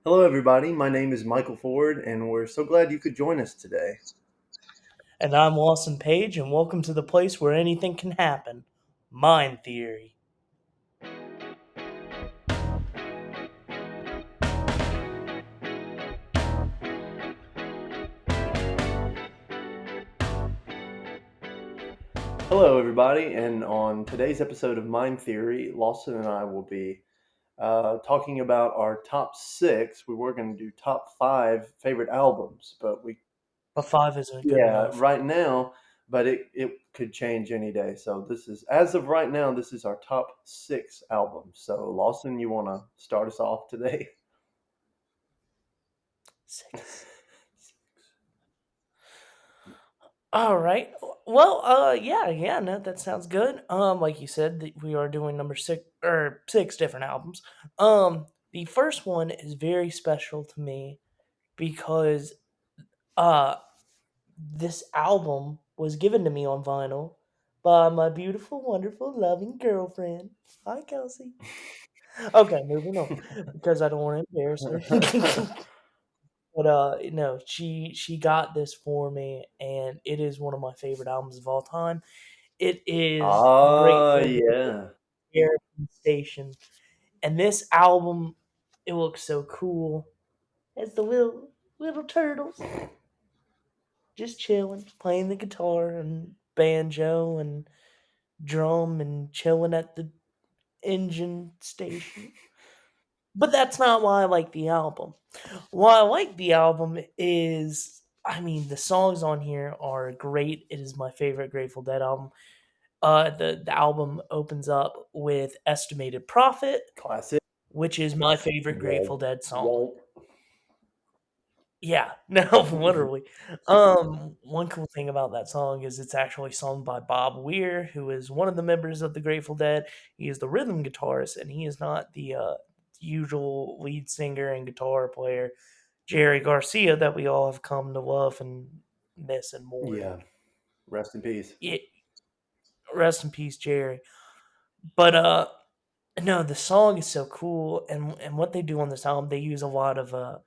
Hello, everybody. My name is Michael Ford, and we're so glad you could join us today. And I'm Lawson Page, and welcome to the place where anything can happen. Mind Theory. Hello, everybody, and on today's episode of Mind Theory, Lawson and I will be talking about our top six. We were going to do top five favorite albums, but But five isn't good yeah, enough. right now, but it could change any day. So this is, as of right now, this is our top six albums. So Lawson, you want to start us off today? Six. All right. Well, no, that sounds good. Like you said, we are doing number six or six different albums. The first one is very special to me because uh, this album was given to me on vinyl by my beautiful, wonderful, loving girlfriend. Hi, Kelsey. Okay, moving on because I don't want to embarrass her. But no, she got this for me, and it is one of my favorite albums of all time. It is the Ah, Grateful Dead yeah. Therapy Station, and this album it looks so cool. It's the little turtles just chilling, playing the guitar and banjo and drum and chilling at the engine station. But that's not why I like the album. Why I like the album is, I mean, the songs on here are great. It is my favorite Grateful Dead album. The album opens up with "Estimated Profit," Classic. which is my favorite Grateful Walt. Dead song. Walt. Yeah, no, literally. One cool thing about that song is it's actually sung by Bob Weir, who is one of the members of the Grateful Dead. He is the rhythm guitarist, and he is not the usual lead singer and guitar player, Jerry Garcia, that we all have come to love and miss and mourn. Yeah. Rest in peace. Yeah, rest in peace, Jerry. But no, the song is so cool, and what they do on this album, they use a lot of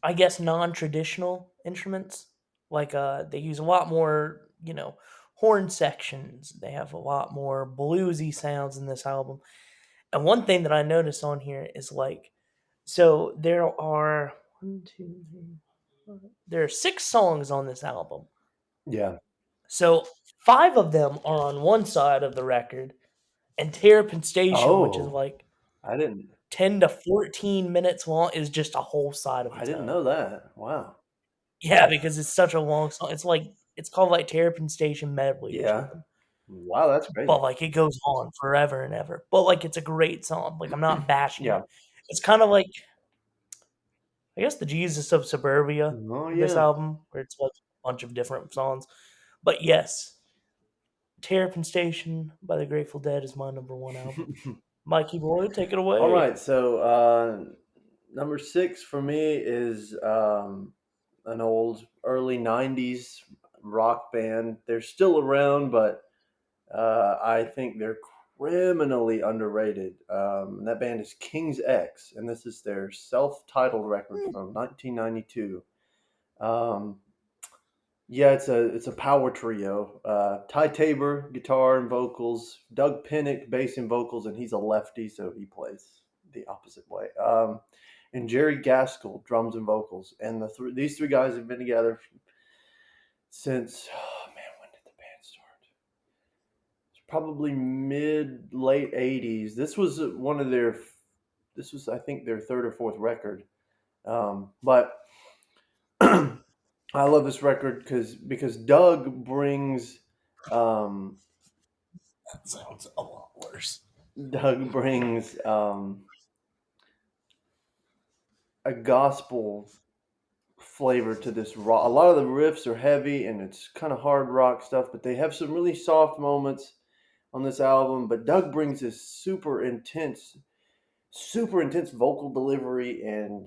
I guess non-traditional instruments. Like they use a lot more, horn sections. They have a lot more bluesy sounds in this album. And one thing that I noticed on here is like, so there are one, two, three, four, there are six songs on this album. Yeah. So five of them are on one side of the record, and Terrapin Station, which is Oh, like I didn't 10 to 14 minutes long, is just a whole side of I its didn't own. know that. Wow. Yeah, because it's such a long song. It's called like Terrapin Station Medley or Yeah. something. Wow, that's But crazy. like it goes on forever and ever. But like it's a great song. Like I'm not bashing Yeah. it. It's kind of like I guess the Jesus of Suburbia, Oh, this yeah. album, where it's like a bunch of different songs. But yes, Terrapin Station by the Grateful Dead is my number one album. Mikey boy, take it All away. right. So, number six for me is an old early 90s rock band. They're still around, but I think they're criminally underrated. And that band is King's X, and this is their self-titled record from 1992. Um, yeah, it's a power trio. Ty Tabor guitar and vocals, Doug Pinnick bass and vocals, and he's a lefty, so he plays the opposite way. And Jerry Gaskell drums and vocals, and these three guys have been together since, oh man, when did the band start? Probably mid late '80s. This was one of their. This was, I think, their third or fourth record. But I love this record because Doug brings um, That sounds a lot worse. Doug brings a gospel flavor to this rock. A lot of the riffs are heavy and it's kind of hard rock stuff, but they have some really soft moments on this album. But Doug brings this super intense vocal delivery and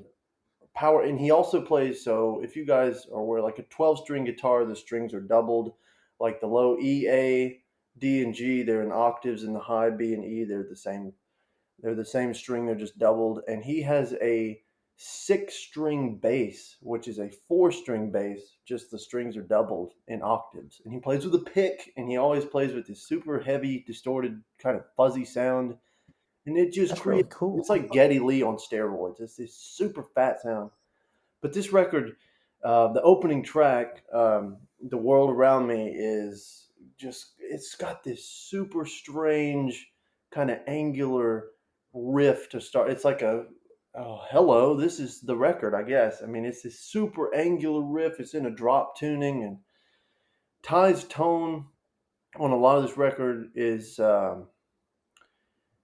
power. And he also plays, so if you guys are aware, like a 12-string guitar, the strings are doubled. Like the low E, A, D, and G, they're in octaves, and the high B and E, they're the same. They're the same string, they're just doubled. And he has a 6 string bass, which is a 4 string bass, just the strings are doubled in octaves. And he plays with a pick, and he always plays with this super heavy, distorted, kind of fuzzy sound. And it just That's creates, really cool. it's like Geddy Lee on steroids. It's this super fat sound. But this record, the opening track, "The World Around Me," is just, it's got this super strange kind of angular riff to start. It's like a, oh, hello, this is the record, I guess. I mean, it's this super angular riff. It's in a drop tuning, and Ty's tone on a lot of this record is.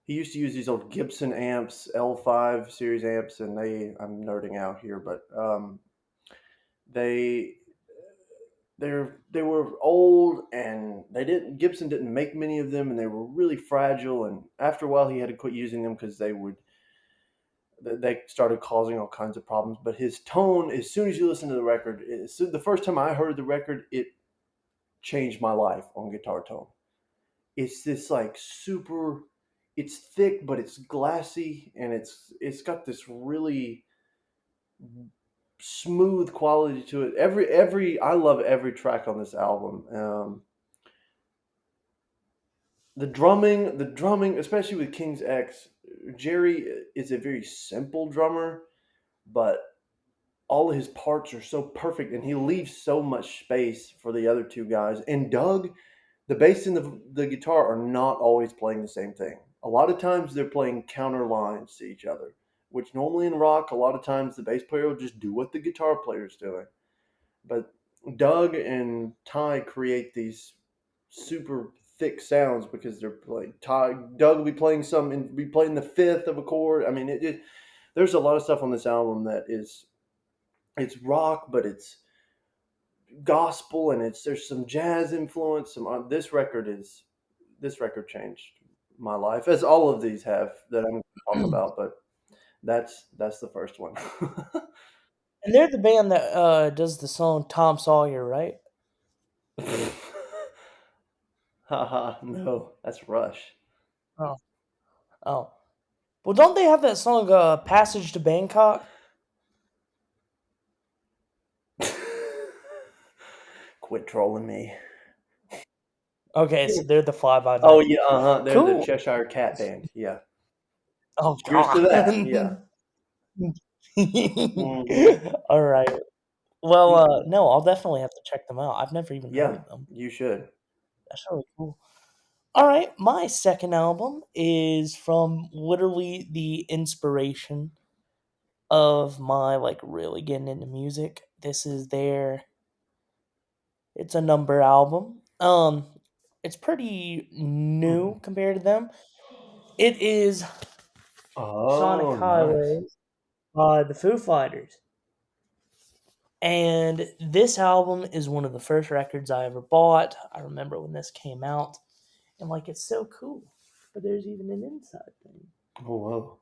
He used to use these old Gibson amps, L5 series amps, and I'm nerding out here, but they they were old, and they didn't Gibson didn't make many of them, and they were really fragile, and after a while he had to quit using them because they started causing all kinds of problems. But his tone, as soon as you listen to the record, the first time I heard the record, it changed my life on guitar tone. It's this like super, it's thick but it's glassy, and it's got this really smooth quality to it. Every I love every track on this album. The drumming, especially with King's X, Jerry is a very simple drummer, but all of his parts are so perfect, and he leaves so much space for the other two guys. And Doug, the bass and the guitar are not always playing the same thing. A lot of times they're playing counter lines to each other, which normally in rock, a lot of times the bass player will just do what the guitar player is doing. But Doug and Ty create these super thick sounds because they're like Doug will be playing be playing the fifth of a chord. I mean, there's a lot of stuff on this album that is, it's rock, but it's gospel, and there's some jazz influence. This record changed my life, as all of these have that I'm going to talk about. But that's the first one. And they're the band that does the song Tom Sawyer, right? Haha, no, that's Rush. Oh, oh. Well, don't they have that song "Passage to Bangkok"? Quit trolling me. Okay, so they're the Fly By Oh Night. yeah, uh-huh. They're the Cool. Cheshire Cat band. Yeah. Oh Cheers to God. that. Yeah. Hmm. All right. Well, You, no, I'll definitely have to check them out. I've never even heard yeah, of them. you should. That's really cool. All right, my second album is from literally the inspiration of my like really getting into music. This is their it's a number album. It's pretty Mhm. new compared to them. It is Sonic Oh, nice. Highway by the Foo Fighters. And this album is one of the first records I ever bought. I remember when this came out, and like it's so cool. But there's even an inside thing, Oh, whoa.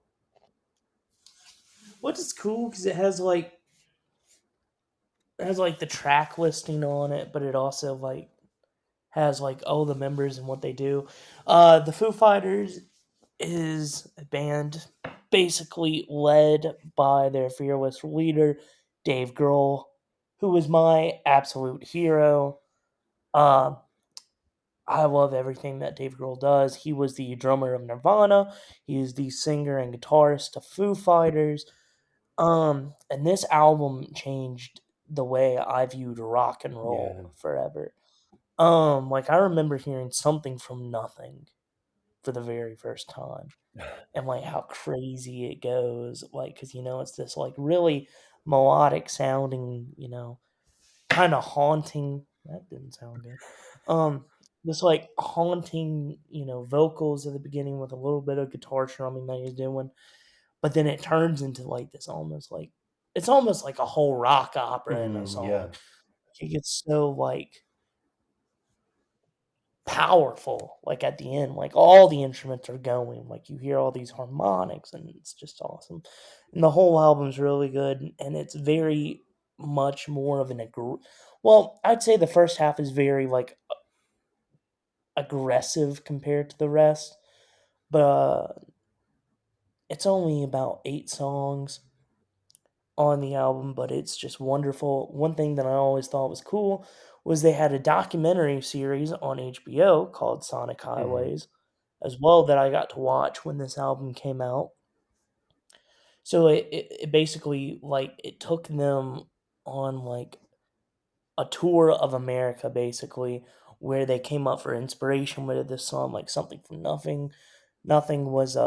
which is cool because it has like the track listing on it, but it also like has like all the members and what they do. The Foo Fighters is a band basically led by their fearless leader, Dave Grohl, who was my absolute hero. Um, I love everything that Dave Grohl does. He was the drummer of Nirvana. He is the singer and guitarist of Foo Fighters. And this album changed the way I viewed rock and Yeah. roll forever. Like I remember hearing something from nothing for the very first time, and like how crazy it goes. Like, cause it's this like really melodic sounding, kind of haunting. That didn't sound good. Um, this like haunting, vocals at the beginning with a little bit of guitar strumming that he's doing, but then it turns into like this almost like it's almost like a whole rock opera in a song. Yeah. It gets so like powerful like at the end, like all the instruments are going, like you hear all these harmonics, and it's just awesome. And the whole album's really good, and it's very much more of well, I'd say the first half is very like aggressive compared to the rest, but It's only about 8 songs on the album, but it's just wonderful. One thing that I always thought was cool was they had a documentary series on HBO called Sonic Hmm. Highways as well that I got to watch when this album came out. So it basically like it took them on like a tour of America basically where they came up for inspiration with this song like something from nothing. Nothing was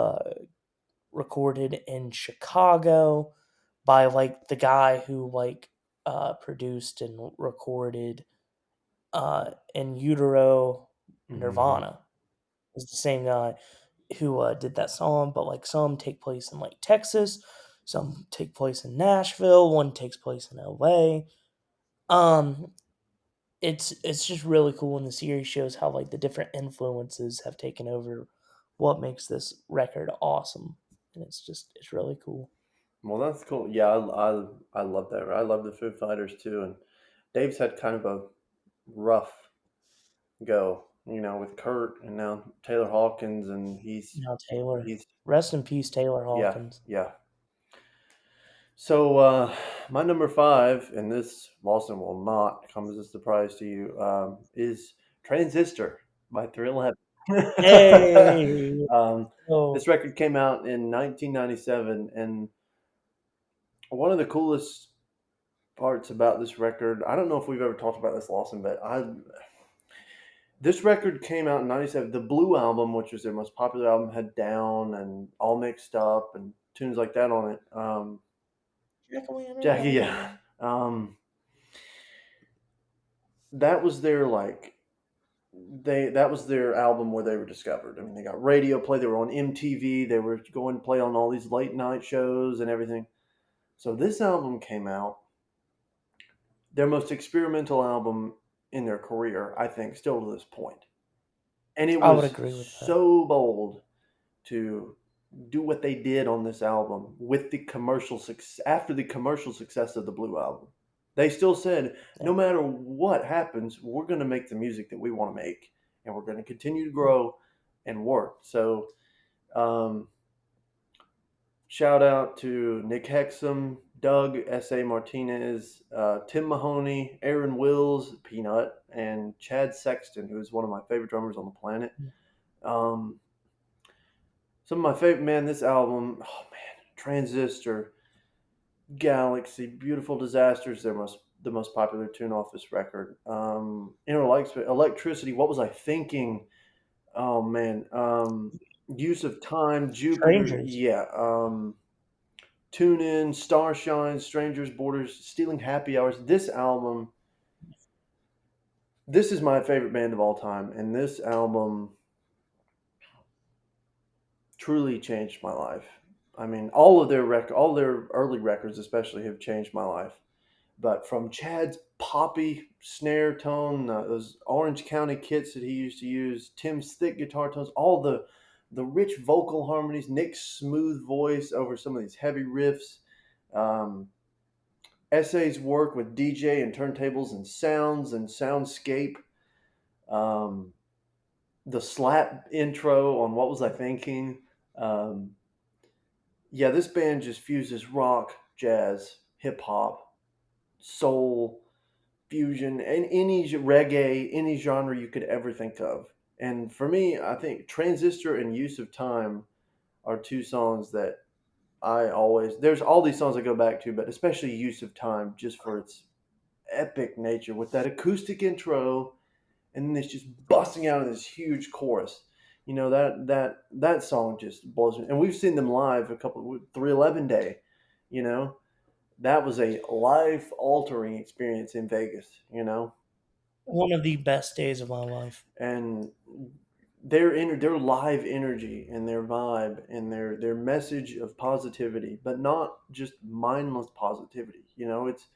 recorded in Chicago by like the guy who like produced and recorded in Utero Hmm. Nirvana. Is the same guy who did that song, but like some take place in like Texas, some take place in Nashville, one takes place in LA. Um, it's just really cool, and the series shows how like the different influences have taken over what makes this record awesome, and it's really cool. Well, that's cool. Yeah, I love that. I love the Foo Fighters too, and Dave's had kind of a rough go, with Kurt and now Taylor Hawkins, and Now Taylor, he's rest in peace, Taylor yeah, Hawkins. yeah. So my number five, and this Lawson will not come as a surprise to you, is Transistor by 311. Hey, um, oh this record came out in 1997, and one of the coolest parts about this record, I don't know if we've ever talked about this, Lawson, but this record came out in '97. The Blue album, which was their most popular album, had Down and All Mixed Up and tunes like that on it. Jack o' Jackie, yeah. lantern. That was their like that was their album where they were discovered. I mean, they got radio play. They were on MTV. They were going to play on all these late night shows and everything. So this album came out, their most experimental album in their career, I think, still to this point. And it I would was agree with that. so bold to do what they did on this album with the commercial success after the commercial success of the Blue album. They still said, no Yeah. matter what happens, we're going to make the music that we want to make, and we're going to continue to Yeah. grow and work. So, um, shout out to Nick Hexum, Doug S.A. Martinez, Tim Mahoney, Aaron Wills, Peanut, and Chad Sexton, who is one of my favorite drummers on the planet. Um, some of my favorite, man, this album, oh man, Transistor, Galaxy, Beautiful Disasters, the most popular tune off this record. Inner Lights, Electricity, What Was I Thinking? Oh man, Use of Time, Jupiter, Strangers. yeah. Tune In, Starshine, Strangers, Borders, Stealing Happy Hours. This album, this is my favorite band of all time, and this album truly changed my life. I mean, all their early records, especially, have changed my life. But from Chad's poppy snare tone, those Orange County kits that he used to use, Tim's thick guitar tones, all the rich vocal harmonies, Nick's smooth voice over some of these heavy riffs, um, Essay's work with DJ and turntables and sounds and soundscape, um, the slap intro on What Was I Thinking? Um, yeah, this band just fuses rock, jazz, hip hop, soul, fusion, and reggae, any genre you could ever think of. And for me, I think Transistor and Use of Time are two songs that there's all these songs I go back to, but especially Use of Time just for its epic nature with that acoustic intro and then it's just busting out in this huge chorus. That song just blows me. And we've seen them live 311 Day, you know. That was a life altering experience in Vegas, One of the best days of my life. and their live energy and their vibe and their message of positivity, but not just mindless positivity. It's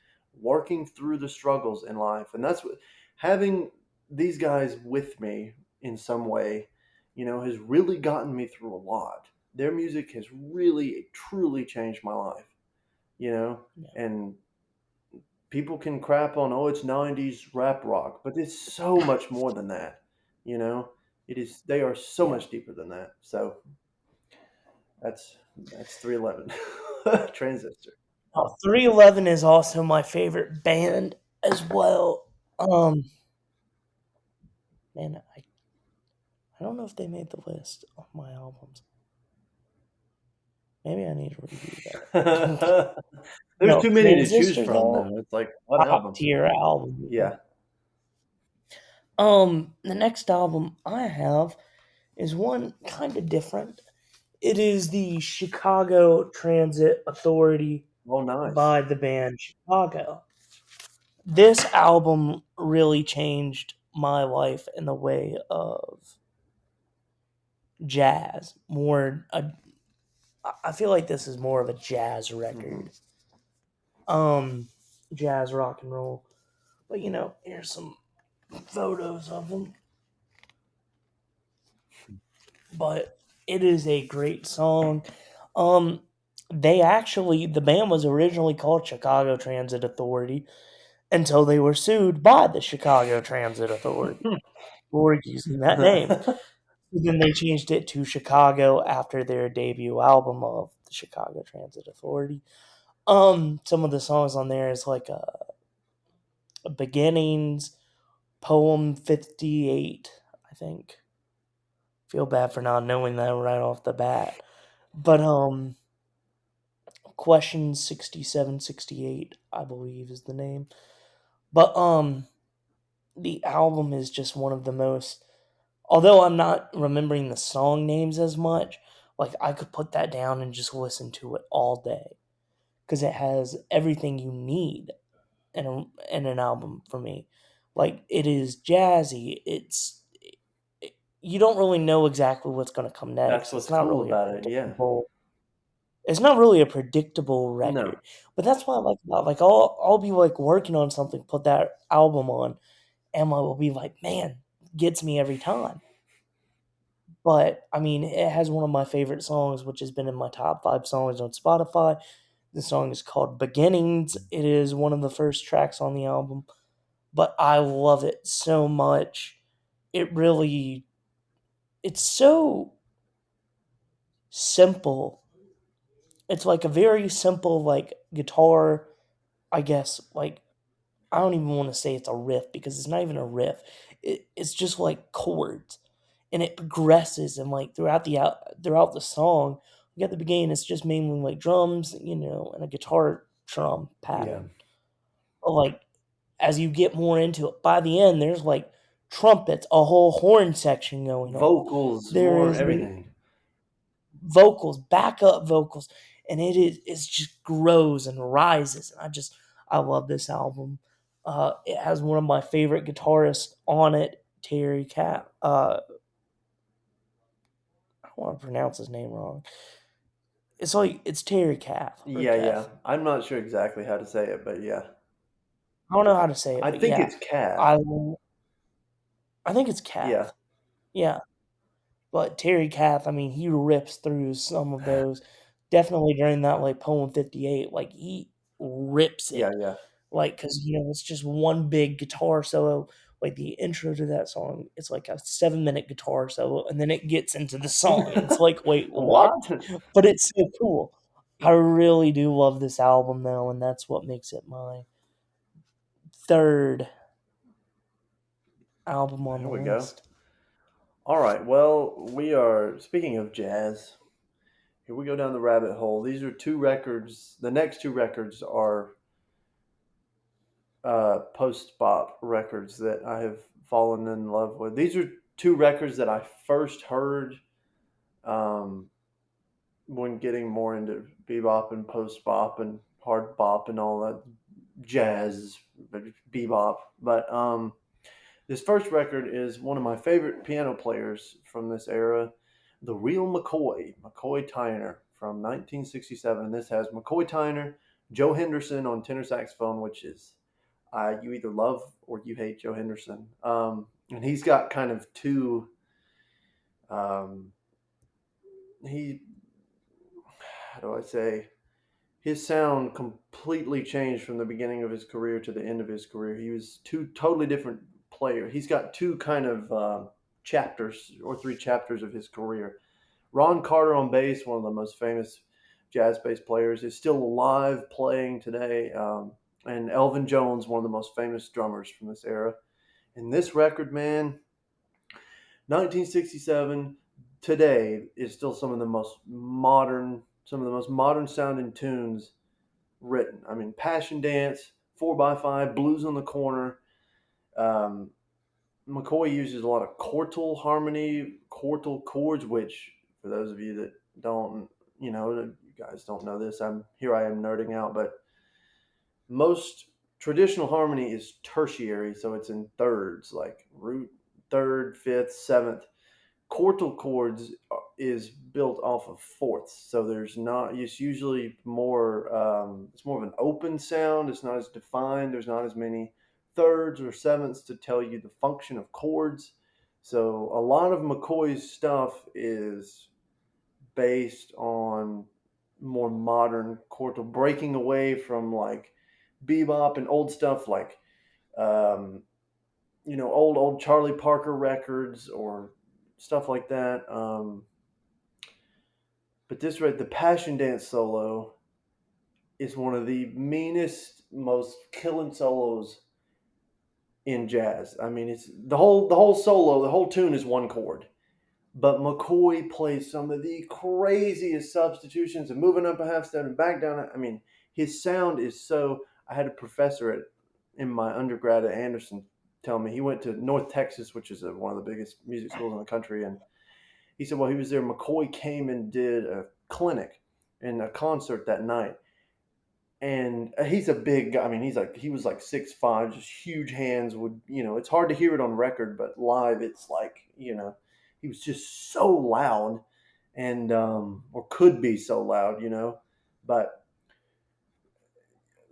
working through the struggles in life, and that's what having these guys with me in some way, has really gotten me through a lot. Their music has really truly changed my life, you know, Yeah. and people can crap on, oh, it's 90s rap rock, but it's so much more than that, you know. They are so Yeah. much deeper than that. So that's That's 311. Transistor. Oh, 311 is also my favorite band as well. Um, man, I don't know if they made the list of my albums. Maybe I need to review that. There's No, too many to choose Transistor from, though, though. It's like, what top albums? tier album. Yeah. The next album I have is one kind of different. It is the Chicago Transit Authority Oh, nice. by the band Chicago. This album really changed my life in the way of jazz. I feel like this is more of a jazz Hmm. record. Um, Jazz rock and roll. But here's some photos of them. But it is a great song. Um, the band was originally called Chicago Transit Authority until they were sued by the Chicago Transit Authority for using that name. Then they changed it to Chicago after their debut album of the Chicago Transit Authority. Some of the songs on there is like Beginnings, Poem 58, I think. Feel bad for not knowing that right off the bat. But Question 6768, I believe is the name. But the album is just one of the most, although I'm not remembering the song names as much, like I could put that down and just listen to it all day because it has everything you need in an album for me. Like it is jazzy. You don't really know exactly what's going to come That's next. what's cool about it. Yeah. It's not really a predictable No. record, but that's what I like about like I'll be like working on something, put that album on, and I will be like, man, gets me every time. But I mean, it has one of my favorite songs, which has been in my top 5 songs on Spotify. The song is called Beginnings. It is one of the first tracks on the album, but I love it so much. It really, it's so simple. It's like a very simple, like guitar, I guess, like I don't even want to say it's a riff because it's not even a riff. It's just like chords, and it progresses and like throughout the song. Like at the beginning, it's just mainly like drums, and a guitar drum Yeah. pattern. But like as you get more into it, by the end, there's like trumpets, a whole horn section going on. Vocals, There more is everything. vocals, backup vocals, and it just grows and rises. I love this album. It has one of my favorite guitarists on it, Terry Cat. I don't want to pronounce his name wrong. It's Terry Cath or Yeah, yeah. Keth. I'm not sure exactly how to say it, but yeah. I don't know how to say it, I but think yeah, it's Cath. I I think it's Yeah. Cath. Yeah, but Terry Cath, I mean, he rips through some of those. Definitely during that like poem 58, like he rips Yeah, it. yeah. Like, cause it's just one big guitar solo. Like the intro to that song, it's like a 7-minute guitar solo, and then it gets into the song, and it's like, wait, what? What? But it's so cool. I really do love this album though, and that's what makes it my third album on There the we go. list. All right. Well, we are speaking of jazz. Here we go down the rabbit hole. These are two records. The next two records are post bop records that I have fallen in love with. These are two records that I first heard um, when getting more into bebop and post bop and hard bop and all that jazz, bebop. But this first record is one of my favorite piano players from this era, the real McCoy Tyner from 1967. This has McCoy Tyner, Joe Henderson on tenor saxophone, which is you either love or you hate Joe Henderson. And he's got kind of two. Um, he, how do I say? His sound completely changed from the beginning of his career to the end of his career. He was two totally different players. He's got two kind of chapters or three chapters of his career. Ron Carter on bass, one of the most famous. jazz bass players, is still alive playing today. And Elvin Jones, one of the most famous drummers from this era. And this record, man, 1967 today is still some of the most modern sounding tunes written. I mean, Passion Dance, 4x5, Blues on the Corner. Um, McCoy uses a lot of quartal harmony, quartal chords, which for those of you that don't, you guys don't know this. I am nerding out, but most traditional harmony is tertiary, so it's in thirds, like root, third, fifth, seventh. Quartal chords is built off of fourths, so there's not. It's usually more. It's more of an open sound. It's not as defined. There's not as many thirds or sevenths to tell you the function of chords. So a lot of McCoy's stuff is based on more modern quartal, breaking away from like bebop and old stuff like um, old Charlie Parker records or stuff like that. But this right, the Passion Dance solo is one of the meanest, most killing solos in jazz. I mean, it's the whole solo, the whole tune is one chord. But McCoy plays some of the craziest substitutions and moving up a half step and back down. I mean, his sound is so. I had a professor in my undergrad at Anderson tell me he went to North Texas, which is one of the biggest music schools in the country, and he said while he was there, McCoy came and did a clinic and a concert that night. And he's a big guy. I mean, he was like 6'5", just huge hands. It's hard to hear it on record, but live, it's like he was just so loud, and or could be so loud. But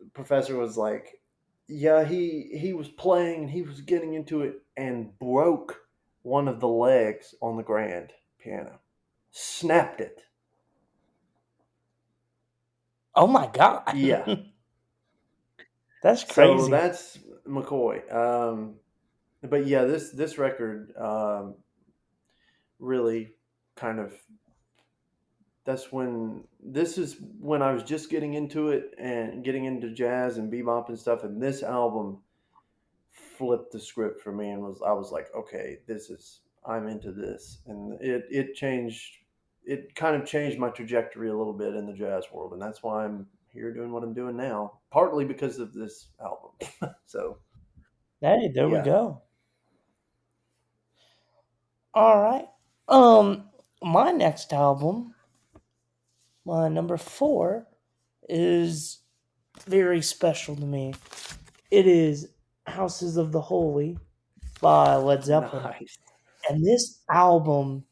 the professor was like, yeah, he was playing and he was getting into it and broke one of the legs on the grand piano, snapped it. Oh my god. Yeah. That's So crazy. that's McCoy. But yeah, this record really kind of this is when I was just getting into it and getting into jazz and bebop and stuff, and this album flipped the script for me and I was like, okay, I'm into this, and it changed. It kind of changed my trajectory a little bit in the jazz world, and that's why I'm here doing what I'm doing now. Partly because of this album. So Hey, there we yeah, go. All right. Um, my next album, my number 4, is very special to me. It is Houses of the Holy by Led Zeppelin. nice. And this album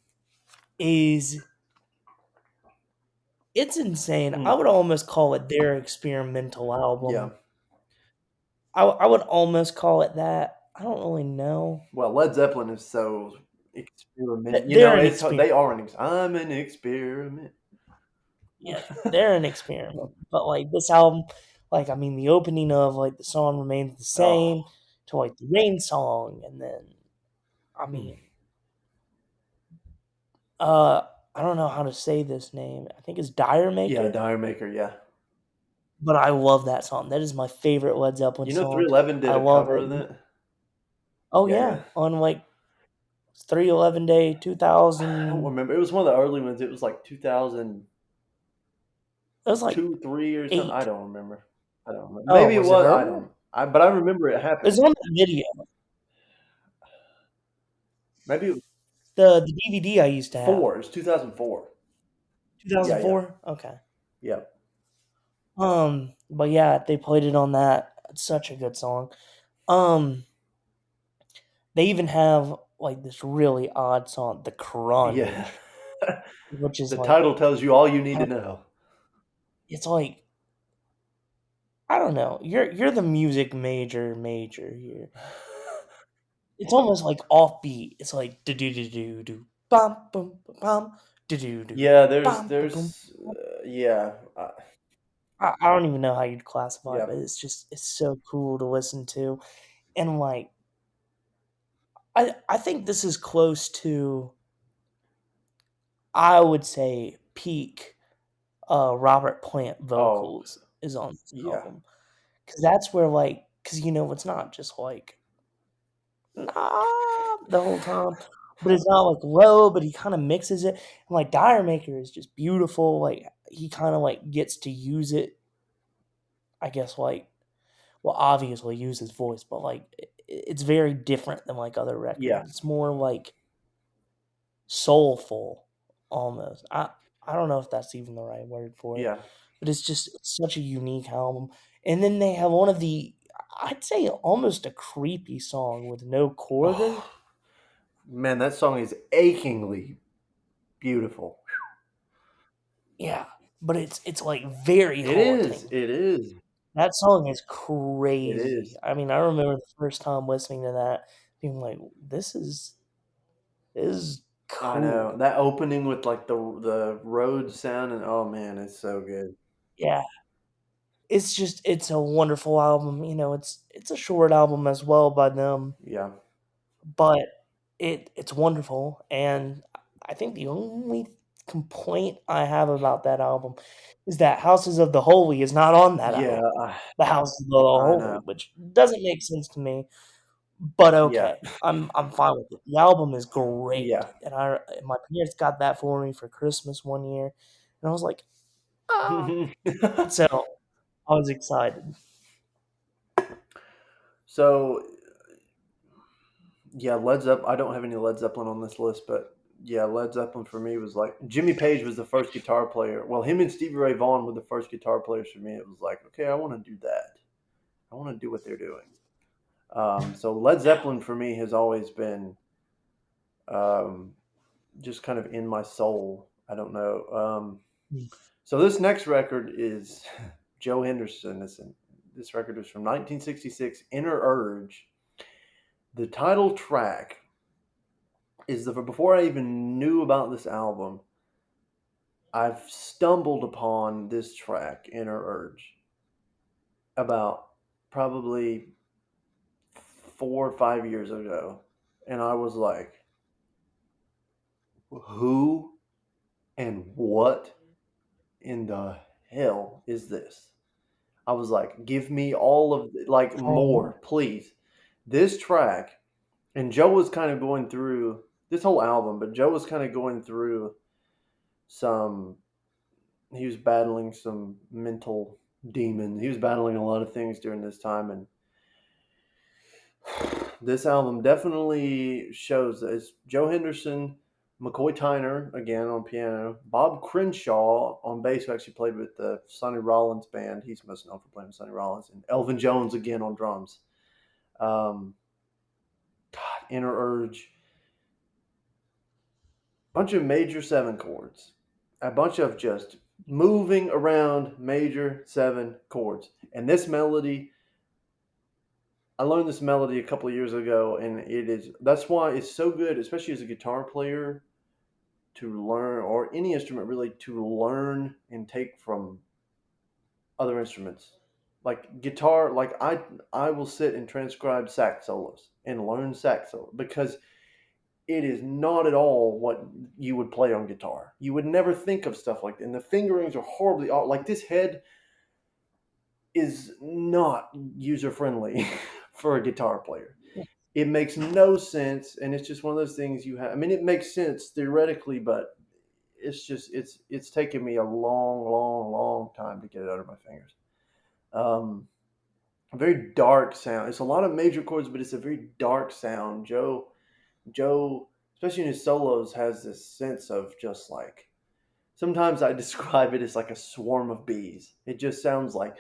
is it's insane. I Mm, would almost call it their experimental yeah. album. I would almost call it that. I don't really know. Well, Led Zeppelin is so experiment. They're an It's they experiment. are I'm an experiment. Yeah, they're an experiment. But like this album, like I mean, the opening of like the song remains the Oh, same to like the rain song, and then I mm. mean, uh, I don't know how to say this name. I think it's Dire Yeah, Maker, Dire Maker. Yeah, but I love that song. That is my favorite Led Zeppelin song. 311 I did a love cover it. of that. Oh Yeah, yeah, yeah. on like 311 Day I don't 2000. remember. It was one of the early ones. It was like 2002, It was like 3 or something. I 8. don't remember. I don't remember. Oh, Maybe it was it was. I earlier? don't. But I remember it It was happening. on the video. Maybe it was The DVD I used to have. four. It's 2004. Yeah, yeah, 2004? Okay. yeah, But yeah, they played it on that. It's such a good song. Um, they even have like this really odd song, The yeah. Carnage, which is The like title tells you all you I need to don't- know. it's like I don't know. You're the music major here. It's almost like offbeat. It's like do do do do do bum bum bum do do do Yeah, bum bum bum. there's, yeah, I don't even know how you'd classify it, yeah. but it's so cool to listen to, and like I think this is close to I would say peak Robert Plant Oh, vocals is on this yeah, album, because that's where, like, because it's not just like "Nah" the whole time, but it's not like low, but he kind of mixes it. And like Dire Maker is just beautiful. Like he kind of like gets to use it, I guess, like, well, obviously use his voice, but like it's very different than like other yeah, records. It's more like soulful almost. I don't know if that's even the right word for it, yeah. but it's such a unique album. And then they have one of the, I'd say, almost a creepy song with no quarter. Oh, man, that song is achingly beautiful. Yeah, but it's like very It is. haunting. It is. That song is It crazy. is. I mean, I remember the first time listening to that being like, this is I know cool. that opening with like the road sound, and oh man, it's so good. Yeah. It's a wonderful album. It's a short album as well by them, Yeah, but it's wonderful. And I think the only complaint I have about that album is that Houses of the Holy is not on that yeah. album. The Houses of the I know. Holy, which doesn't make sense to me, but Yeah, okay. I'm fine with it. The album is great, yeah. and my parents got that for me for Christmas one year, and I was like, "Ah." So, I was excited. So yeah, Led Zeppelin. I don't have any Led Zeppelin on this list, but yeah, Led Zeppelin for me was like Jimmy Page was the first guitar player. Well, him and Stevie Ray Vaughan were the first guitar players for me. It was like, okay, I want to do that. I want to do what they're doing. So Led Zeppelin for me has always been um, just kind of in my soul. I don't know. Mm. So this next record is Joe Henderson. This record is from 1966, Inner Urge. The title track is the before I even knew about this album, I've stumbled upon this track, Inner Urge, about probably 4 or 5 years ago. And I was like, who and what in the hell is this? I was like, give me all of like Oh, more, please. This track, and Joe was kind of going through this whole album, but Joe was kind of going through some he was battling some mental demons. He was battling a lot of things during this time, and this album definitely shows that it's Joe Henderson, McCoy Tyner again on piano, Bob Crenshaw on bass, who actually played with the Sonny Rollins band. He's most known for playing with Sonny Rollins, and Elvin Jones again on drums. Um, God, Inner Urge, bunch of major seven chords, a bunch of just moving around major seven chords, and this melody I learned this melody a couple of years ago, and that's why it's so good, especially as a guitar player, to learn, or any instrument really, to learn and take from other instruments. Like guitar, like I will sit and transcribe sax solos and learn sax solo because it is not at all what you would play on guitar. You would never think of stuff like that. And the fingerings are horribly off. Like this head is not user friendly for a guitar player. It makes no sense, and it's just one of those things you have. I mean, it makes sense theoretically, but it's taken me a long, long, long time to get it out of my fingers. Um, a very dark sound. It's a lot of major chords, but it's a very dark sound. Joe, especially in his solos, has this sense of just like sometimes I describe it as like a swarm of bees. It just sounds like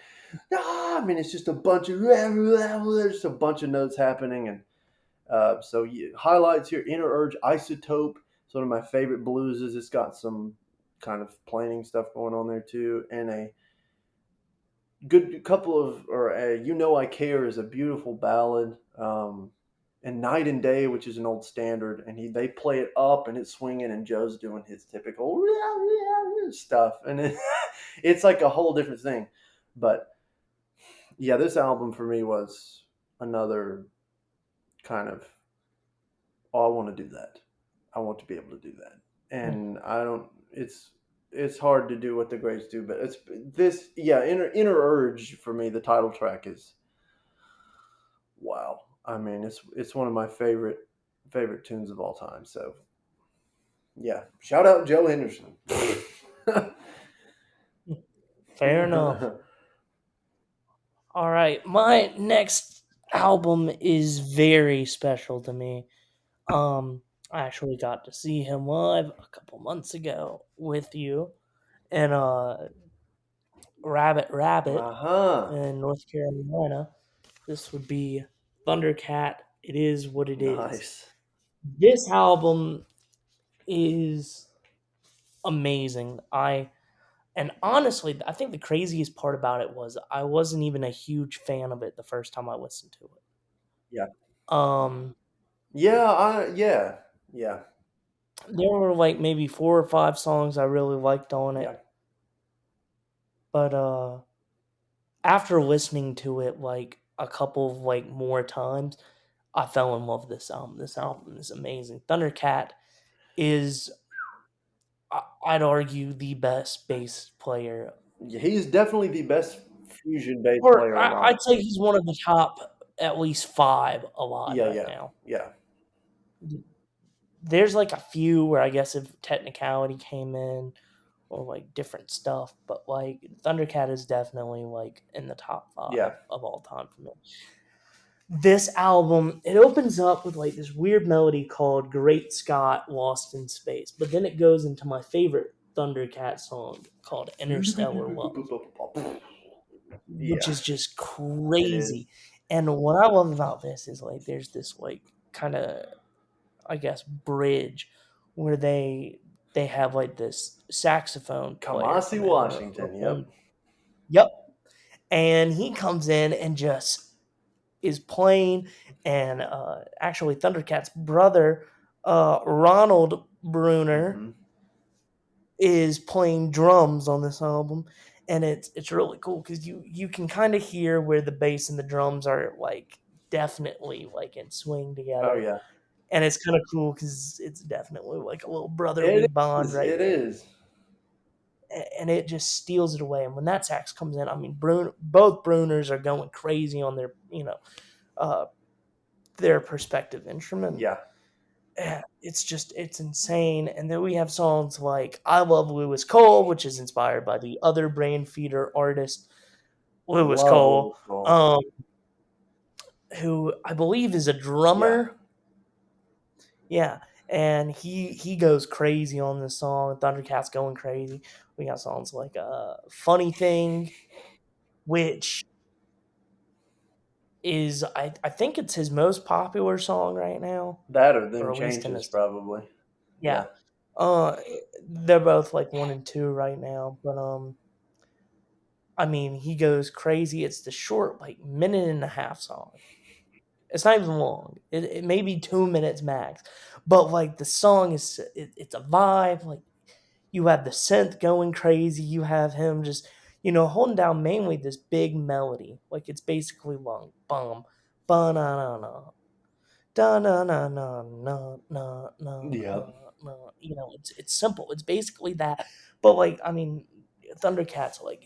I mean, it's just a bunch of there's a bunch of notes happening, and so highlights here: Inner Urge, Isotope. It's one of my favorite blueses. It's got some kind of planning stuff going on there too, and a good couple of or a You Know I Care is a beautiful ballad. And Night and Day, which is an old standard, and they play it up and it's swinging, and Joe's doing his typical stuff, and it's like a whole different thing. But yeah, this album for me was another kind of oh, I want to do that. I want to be able to do that. mm, And I don't. It's. it's hard to do what the greats do, but it's this, yeah, inner urge for me. The title track is wow. I mean, it's one of my favorite tunes of all time. So yeah, shout out Joe Henderson. Fair enough. All right, my next album is very special to me. I actually got to see him live a couple months ago with you in Rabbit Rabbit Uh huh. in North Carolina. This would be Thundercat. It is what it is. Nice. This album is amazing. And honestly, I think the craziest part about it was I wasn't even a huge fan of it the first time I listened to it. Yeah. Um, Yeah. Yeah. there were like maybe 4 or 5 songs I really liked on Yeah. it, but after listening to it like a couple of like more times, I fell in love with this album. This album is amazing. Thundercat is, I'd argue, the best bass player, Yeah, he's definitely the best fusion bass or player alive. I'd say he's one of the top at least 5 alive Yeah, right yeah, now. yeah, There's like a few where I guess if technicality came in or like different stuff, but like Thundercat is definitely like in the top yeah. 5 of all time for me. This album, it opens up with like this weird melody called Great Scott Lost in Space, but then it goes into my favorite Thundercat song called Interstellar Love, which Yeah, is just it is. crazy. And what I love about this is like there's this like kind of, I guess, bridge where they have like this saxophone player Kamasi, come in Washington. on, Yep. yep, and he comes in and just is playing, and actually Thundercat's brother, Ronald Bruner, Hmm. is playing drums on this album, and it's really cool because you can kind of hear where the bass and the drums are like definitely like in swing Oh together, yeah, and it's kind of cool because it's definitely like a little brotherly it bond is. right It there, is. and it just steals it away. And when that sax comes in, I mean, both Bruners are going crazy on their uh, their respective instrument. Yeah, It's just it's insane. And then we have songs like "I Love Lewis Cole," which is inspired by the other Brain Feeder artist Lewis love Cole, Lewis Cole. um, who I believe is a Yeah, drummer. Yeah, and he goes crazy on this song. Thundercat's going crazy. We got songs like "Funny Thing," which is I think it's his most popular song right now, that or them or at least in changes his, probably. yeah. Yeah, Uh, they're both like 1 and 2 right now, but I mean, he goes crazy. It's the short, like minute and a half song. It's not even long. It may be 2 minutes max, but like the song is, it's a vibe. Like you have the synth going crazy. You have him just holding down mainly this big melody. Like it's basically long bum ba na na na da na na na na na na yep. na. It's simple. It's basically that. But like I mean, Thundercats, like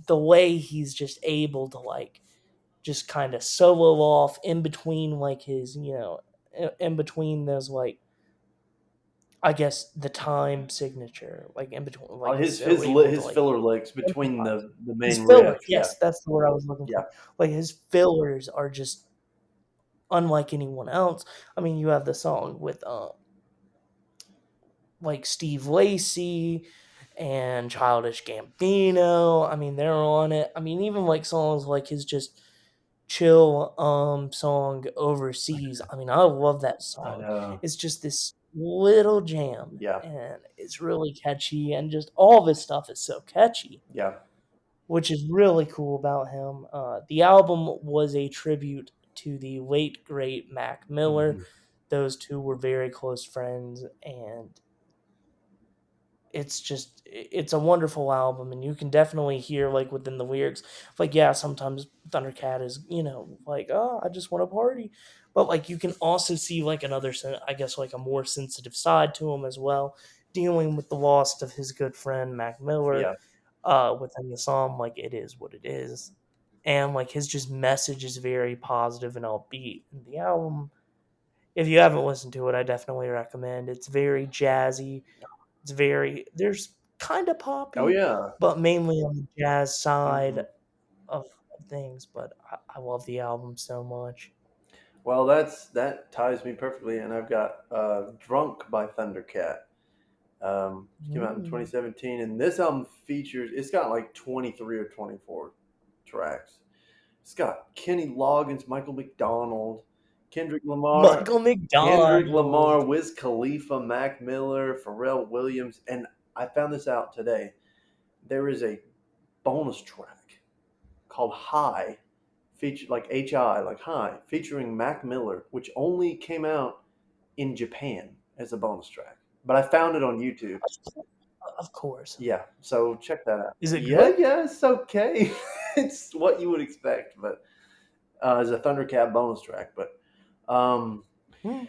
the way he's just able to like just kind of solo off in between like his in between those like, I guess, the time signature, like in between, like he's so able to His like filler licks between improvise. the His main fillers, riff. Yeah, yes, that's the word I was looking yeah. for. Like his fillers are just unlike anyone else. I mean, you have the song with like Steve Lacy and Childish Gambino. I mean, they're on it. I mean, even like songs like his just chill song Overseas. I mean, I love that I song. know. It's just this little jam, Yeah, and it's really catchy, and just all of his stuff is so catchy, yeah. which is really cool about him. The album was a tribute to the late great Mac Miller. Hmm. Those two were very close friends, and it's a wonderful album, and you can definitely hear like within the lyrics, like, yeah, sometimes Thundercat is like, oh, I just want to party, but like you can also see like another I guess like a more sensitive side to him as well, dealing with the loss of his good friend Mac Miller Yeah. within the song, like it is what it is. And like his just message is very positive and upbeat. And the album, if you haven't listened to it, I definitely recommend. It's very jazzy. It's very there's kind of Oh poppy, yeah. but mainly on the jazz side Hmm. of things. But I love the album so much. Well, that ties me perfectly, and I've got "Drunk" by Thundercat. Came out in Mm. 2017, and this album features. It's got like 23 or 24 tracks. It's got Kenny Loggins, Michael McDonald, Kendrick Lamar, Michael Kendrick Lamar, McDonald. Wiz Khalifa, Mac Miller, Pharrell Williams, and I found this out today. There is a bonus track called "High," feature like HI, like "High," featuring Mac Miller, which only came out in Japan as a bonus track. But I found it on YouTube. Of course. Yeah, so check that out. Is it Yeah, good? yeah, it's okay. It's what you would expect, but as a Thundercat bonus track. But um, Hmm.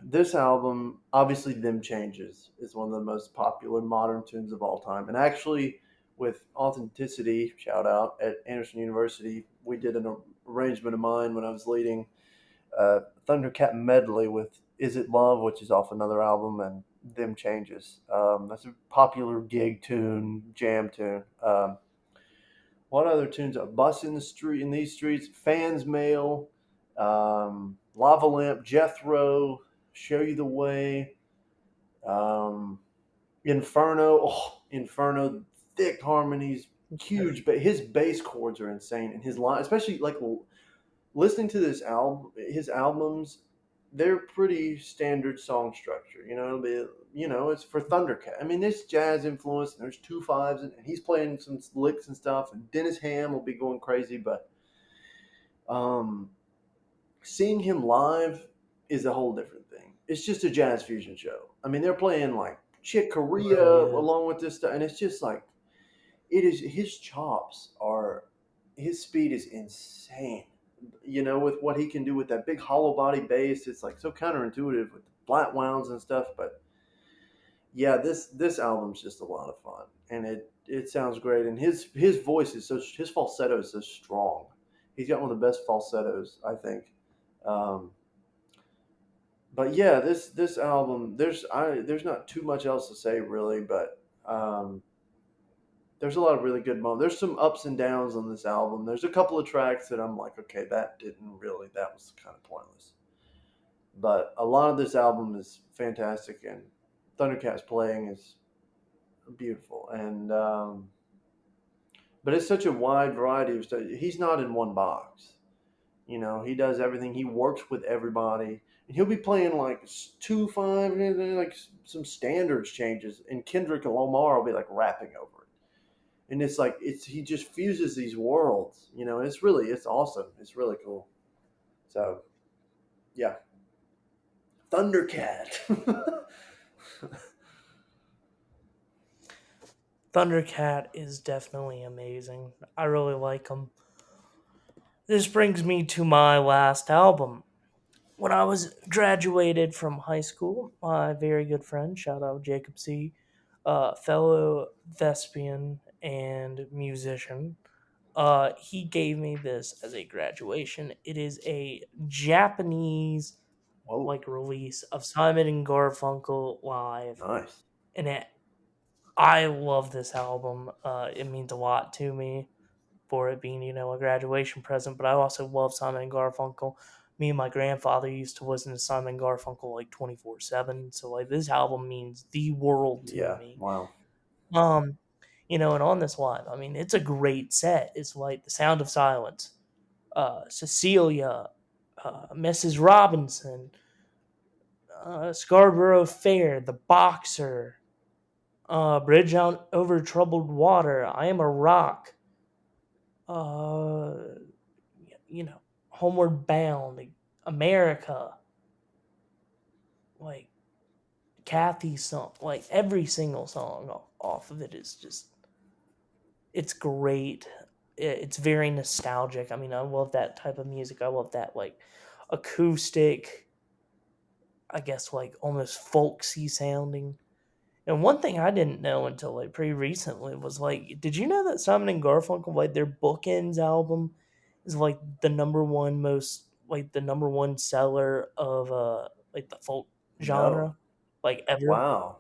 this album, obviously, "Them Changes" is one of the most popular modern tunes of all time. And actually, with Authenticity, shout out at Anderson University, we did an arrangement of mine when I was leading Thundercat medley with "Is It Love," which is off another album, and "Them Changes." That's a popular gig tune, jam tune. What other tunes? A Bus in the Street, in these streets, Fans Mail, Lava Lamp, Jethro, Show You the Way, um, Inferno. Oh, Inferno, thick harmonies, huge. But his bass chords are insane, and his line, especially like listening to this album, his albums, they're pretty standard song structure. It's for Thundercat. I mean, there's jazz influence, and there's two fives, and he's playing some licks and stuff. And Dennis Ham will be going crazy, but um, seeing him live is a whole different thing. It's just a jazz fusion show. I mean, they're playing like Chick It Corea really is. along with this stuff, and it's just like it is. His chops are, his speed is insane. With what he can do with that big hollow body bass, it's like so counterintuitive with the flat wounds and stuff. But yeah, this album's just a lot of fun, and it sounds great. And his voice is his falsetto is so strong. He's got one of the best falsettos, I think. Um, but yeah, this album, there's not too much else to say really, but there's a lot of really good moments. There's some ups and downs on this album. There's a couple of tracks that I'm like, okay, that was kind of pointless. But a lot of this album is fantastic, and Thundercat's playing is beautiful. And but it's such a wide variety of stuff. He's not in one box. He does everything. He works with everybody, and he'll be playing like 2/5, and then like some standards changes, and Kendrick Lamar will be like rapping over it. And it's like he just fuses these worlds, and it's awesome. It's really cool. So yeah, Thundercat. Thundercat is definitely amazing. I really like him. This brings me to my last album. When I was graduated from high school, my very good friend, shout out Jacob C., fellow thespian and musician, he gave me this as a graduation. It is a Japanese Whoa, like release of Simon and Garfunkel live, nice. and I love this album. It means a lot to me for it being, a graduation present, but I also love Simon and Garfunkel. Me and my grandfather used to listen to Simon and Garfunkel like 24/7. So like this album means the world to Yeah, me. wow. Um, and on this one, I mean, it's a great set. It's like The Sound of Silence, Cecilia, Mrs. Robinson, Scarborough Fair, The Boxer, Bridge on Over Troubled Water, I Am a Rock, uh, Homeward Bound, like, America, like Kathy's song, like every single song off of it is just, it's great. It's very nostalgic. I mean, I love that type of music. I love that like acoustic. I guess like almost folksy sounding. And one thing I didn't know until like pretty recently was like, did you know that Simon and Garfunkel, like their Bookends album, is like the number one seller of like the folk No. genre, like ever, Wow.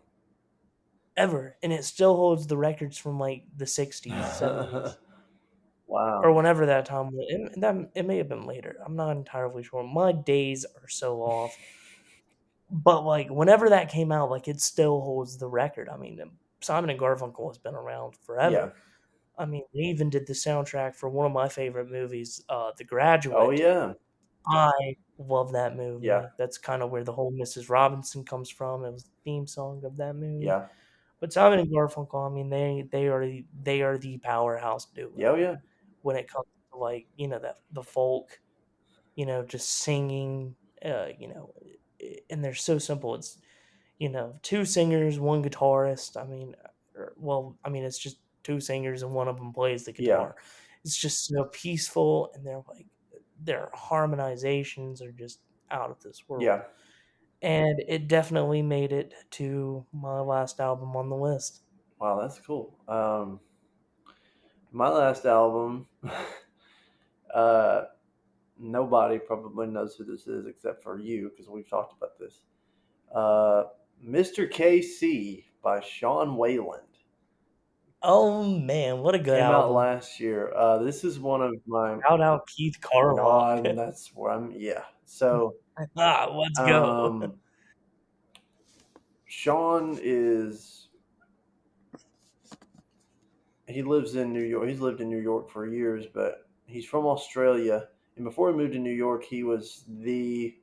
ever, and it still holds the records from like the '60s, '70s, or Wow. whenever that time was. It may have been later. I'm not entirely sure. My days are so off. But, like, whenever that came out, like, it still holds the record. I mean, Simon& and Garfunkel has been around Yeah. forever. I mean, they even did the soundtrack for one of my favorite movies, The Oh Graduate. yeah. I love that Yeah. movie. That's kinda where the whole Mrs. Robinson comes from. It was the theme song of that movie. Yeah. But Simon& and Garfunkel, I mean, they are the powerhouse Yeah. Oh duo yeah. when it comes to, like, that the folk, just singing, and they're so simple. It's two singers, one guitarist. I mean, I mean, it's just two singers and one of them plays the Yeah. guitar. It's just so peaceful, and their harmonizations are just out of this world. Yeah. And it definitely made it to my last album on the list. Wow, that's cool. My last album, uh, nobody probably knows who this is except for you because we've talked about this. Uh, Mr. KC by Sean Wayland Oh man, what a good came out album! last year. This is one of my, Shout out Keith Carlock. and that's where I'm, yeah. So, Let's go. um, Sean is, he lives in New York. He's lived in New York for years, but he's from Australia. And before he moved to New York, he was the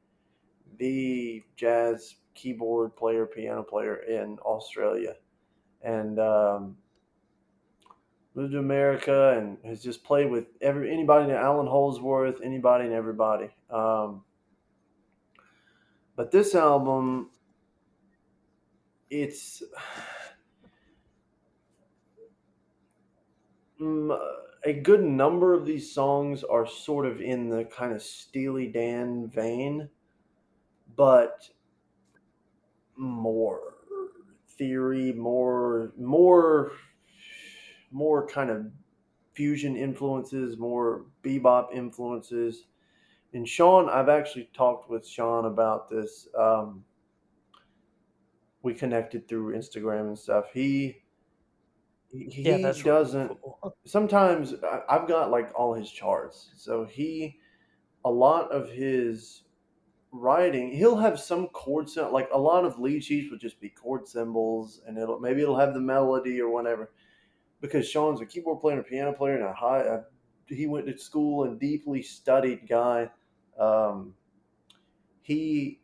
jazz keyboard player, piano player in Australia, and moved to America and has just played with anybody, Alan Holdsworth, anybody and everybody. But this album, it's a good number of these songs are sort of in the kind of Steely Dan vein, but more theory, more kind of fusion influences, more bebop influences. And Sean, I've actually talked with Sean about this. We connected through Instagram and stuff. Yeah, He that's really doesn't. cool. Sometimes I've got like all his charts, so a lot of his writing, he'll have some chord sound, like a lot of lead sheets would just be chord symbols, and it'll have the melody or whatever. Because Sean's a keyboard player and a piano player and he went to school and deeply studied guy. Um, he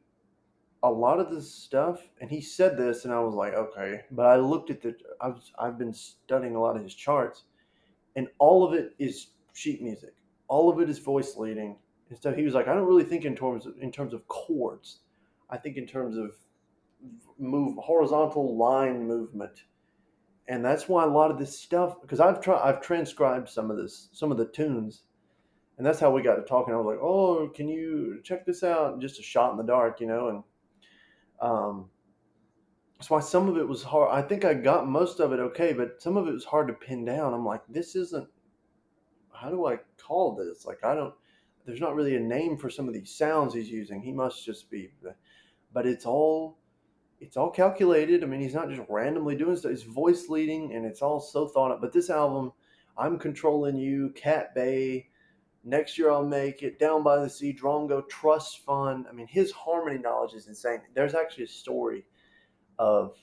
a lot of this stuff, and he said this, and I was like, okay. But I looked at I've been studying a lot of his charts, and all of it is sheet music. All of it is voice leading and stuff. He was like, I don't really think in terms of chords. I think in terms of move horizontal line movement, and that's why a lot of this stuff. Because I've transcribed some of the tunes, and that's how we got to talking. I was like, oh, can you check this out? Just a shot in the dark, and um, that's why some of it was hard. I think I got most of it okay, but some of it was hard to pin down. I'm like, this isn't. How do I call this? Like, I don't. There's not really a name for some of these sounds he's using. He must just be, but it's all calculated. I mean, he's not just randomly doing stuff. It's voice leading, and it's all so thought out. But this album, I'm Controlling You, Cat Bay, Next Year I'll Make It, Down by the Sea, Drongo, Trust Fund. I mean, his harmony knowledge is insane. There's actually a story of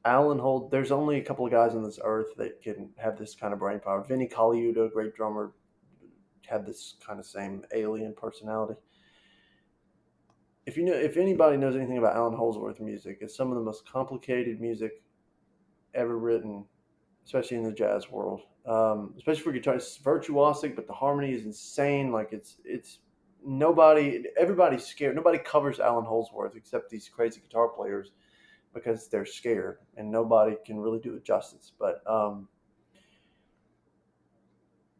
Alan Holt. There's only a couple of guys on this earth that can have this kind of brain power. Vinny Colaiuta, great drummer, had this kind of same alien personality. If anybody knows anything about Alan Holdsworth music, it's some of the most complicated music ever written, especially in the jazz world. Especially for guitar, it's virtuosic, but the harmony is insane. Like it's everybody's scared. Nobody covers Alan Holdsworth except these crazy guitar players because they're scared, and nobody can really do it justice. But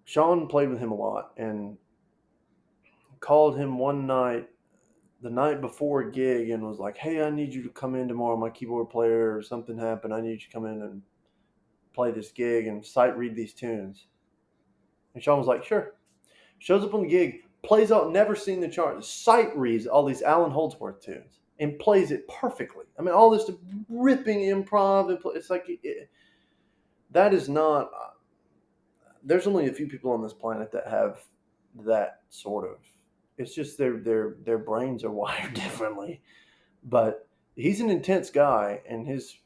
Sean played with him a lot and called him one night the night before a gig and was like, "Hey, I need you to come in tomorrow. My keyboard player or something happened. I need you to come in and play this gig and sight read these tunes." And Sean was like, "Sure." Shows up on the gig, plays out, never seen the chart, sight reads all these Alan Holdsworth tunes and plays it perfectly. I mean, all this ripping improv. It's like that is not. There's only a few people on this planet that have that sort of. It's just their brains are wired differently. But he's an intense guy, and his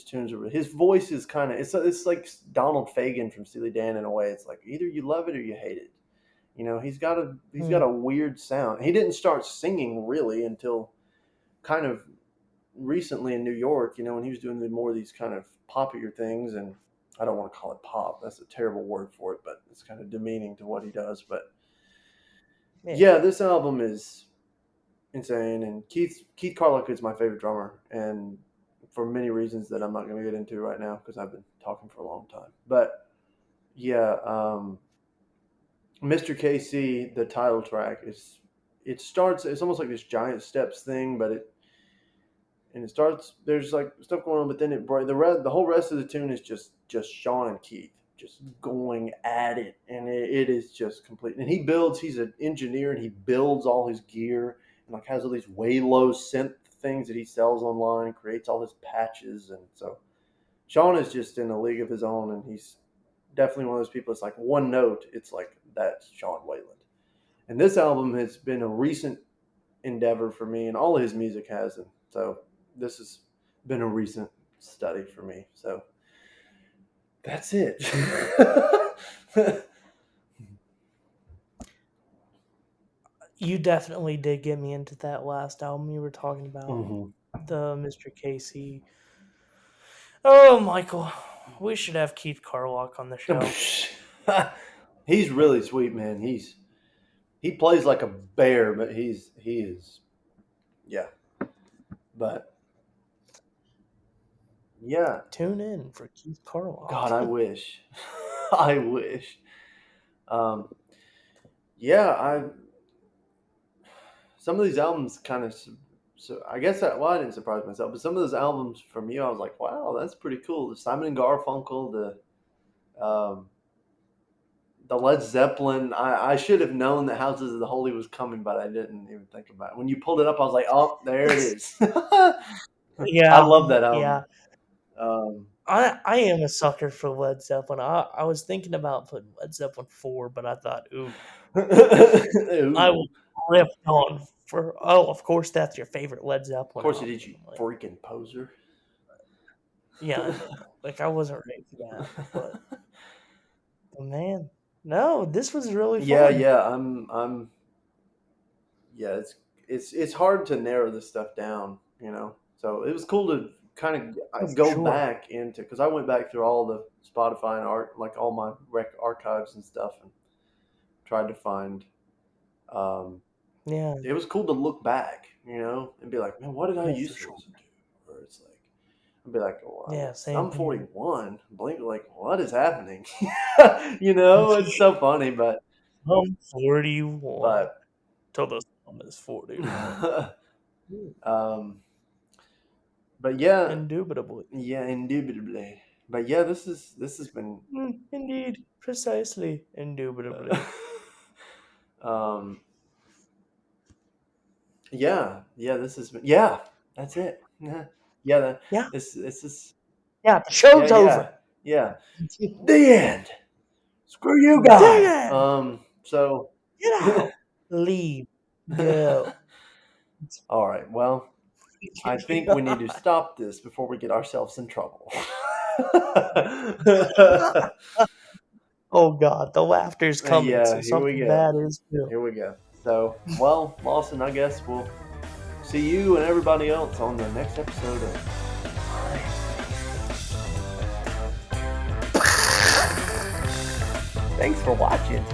tunes are his voice is kind of it's like Donald Fagen from Steely Dan in a way. It's like either you love it or you hate it. You know, he's got Hmm. a weird sound. He didn't start singing really until kind of recently in New York. You know, when he was doing more of these kind of poppier things, and I don't want to call it pop. That's a terrible word for it, but it's kind of demeaning to what he does. But Yeah. yeah, this album is insane, and Keith Carlock is my favorite drummer, and for many reasons that I'm not going to get into right now because I've been talking for a long time. But yeah, Mr. KC, the title track is it starts. It's almost like this giant steps thing, but it starts. There's like stuff going on, but then the whole rest of the tune is just Sean and Keith just going at it, and it is just complete. And he builds. He's an engineer, and he builds all his gear, and like has all these way low synth things that he sells online, creates all his patches, and so Sean is just in a league of his own, and he's definitely one of those people. It's like one note. It's like that's Sean Wayland. And this album has been a recent endeavor for me, and all of his music has. And so this has been a recent study for me. So that's it. You definitely did get me into that last album you were talking about, Mhm. the Mr. Casey. Oh, Michael, we should have Keith Carlock on the show. He's really sweet, man. He plays like a bear, but he is yeah. But yeah, Tune in for Keith God, Carlock. I wish. I wish. Um, yeah, I some of these albums kind of so I guess well I didn't surprise myself, but some of those albums from you I was like, wow, that's pretty cool. The Simon and Garfunkel, the Led Zeppelin. I should have known that Houses of the Holy was coming, but I didn't even think about it. When you pulled it up, I was like, oh, there it is. I Yeah, love that album. yeah. Um, I am a sucker for Led Zeppelin. I was thinking about putting Led Zeppelin 4, but I thought, ooh, I ooh, will lift on for. Oh, of course, that's your favorite Led of Zeppelin course it album. is, you I'm like, freaking poser. yeah, I know. Like, I wasn't ready for that, but man, no, this was really Yeah, fun. yeah. I'm yeah, it's hard to narrow this stuff down, you know. So it was cool to kind Oh, of for go sure. back into because I went back through all the Spotify and art, like all my archives and stuff, and tried to find. Um, Yeah, it was cool to look back, you know, and be like, man, what did I yeah, for used to sure. listen to? Or it's like, I'd be like, Yeah, oh, same I'm here. 41. Blink, like, what is happening? You know, it's so funny, I'm 41. but Till the sum is 41. Mm, um, but yeah, indubitably. yeah, indubitably. But yeah, this has been Indeed, precisely, indubitably. um yeah, yeah, this has been yeah, that's it. Yeah. Yeah, Yeah, this is yeah, the yeah, show's yeah. over. Yeah. The end. Screw you guys. Damn! So Get out! Leave. Go. all right. Well, I think we need to stop this before we get ourselves in trouble. Oh god, the laughter's coming, Yeah, so here we something go. bad is due. Here we go. So, well, Lawson, I guess we'll see you and everybody else on the next episode of Thanks for watching.